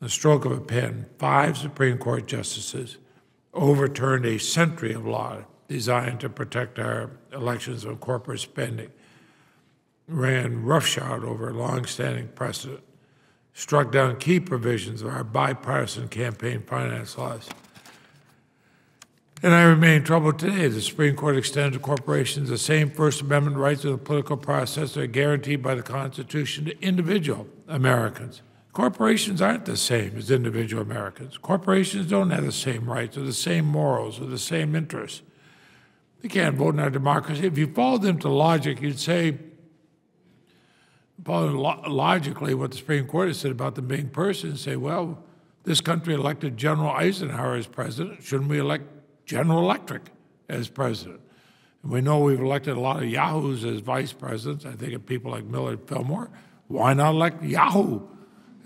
the stroke of a pen, 5 Supreme Court justices overturned a century of law designed to protect our elections from corporate spending, ran roughshod over long-standing precedent, struck down key provisions of our bipartisan campaign finance laws. And I remain troubled today. The Supreme Court extended to corporations the same First Amendment rights of the political process that are guaranteed by the Constitution to individual Americans. Corporations aren't the same as individual Americans. Corporations don't have the same rights or the same morals or the same interests. They can't vote in our democracy. If you followed them to logic, you'd say, logically, what the Supreme Court has said about them being persons, say, well, this country elected General Eisenhower as president. Shouldn't we elect General Electric as president? And we know we've elected a lot of yahoos as vice presidents. I think of people like Millard Fillmore. Why not elect Yahoo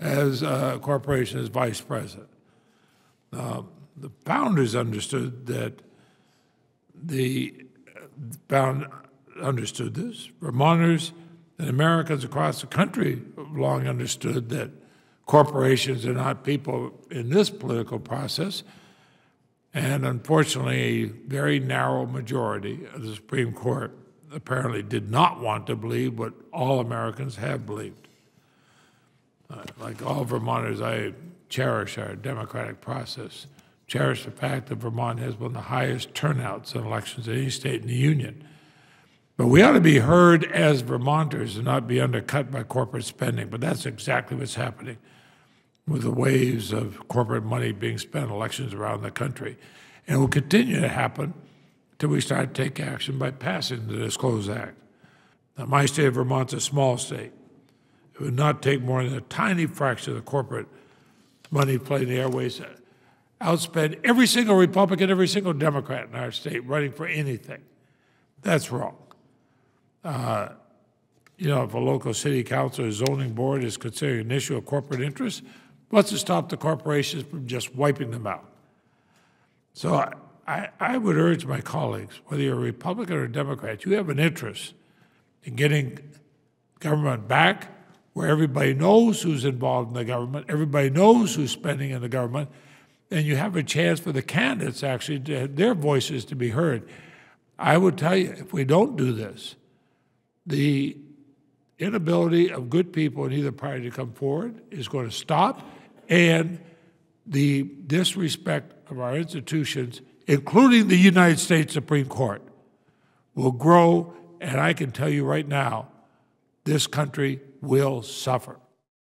as a corporation as vice president? The founders understood that understood this. Vermonters and Americans across the country have long understood that corporations are not people in this political process. And unfortunately, a very narrow majority of the Supreme Court apparently did not want to believe what all Americans have believed. Like all Vermonters, I cherish our democratic process, cherish the fact that Vermont has one of the highest turnouts in elections in any state in the Union. But we ought to be heard as Vermonters and not be undercut by corporate spending. But that's exactly what's happening with the waves of corporate money being spent in elections around the country. And it will continue to happen until we start to take action by passing the DISCLOSE Act. Now, my state of Vermont's a small state. It would not take more than a tiny fraction of the corporate money played in the airways to outspend every single Republican, every single Democrat in our state running for anything. That's wrong. You know, if a local city council or zoning board is considering an issue of corporate interest, what's to stop the corporations from just wiping them out? So I would urge my colleagues, whether you're a Republican or a Democrat, you have an interest in getting government back where everybody knows who's involved in the government, everybody knows who's spending in the government, and you have a chance for the candidates actually to have their voices to be heard. I would tell you, if we don't do this, the inability of good people in either party to come forward is going to stop, and the disrespect of our institutions, including the United States Supreme Court, will grow, and I can tell you right now, this country will suffer.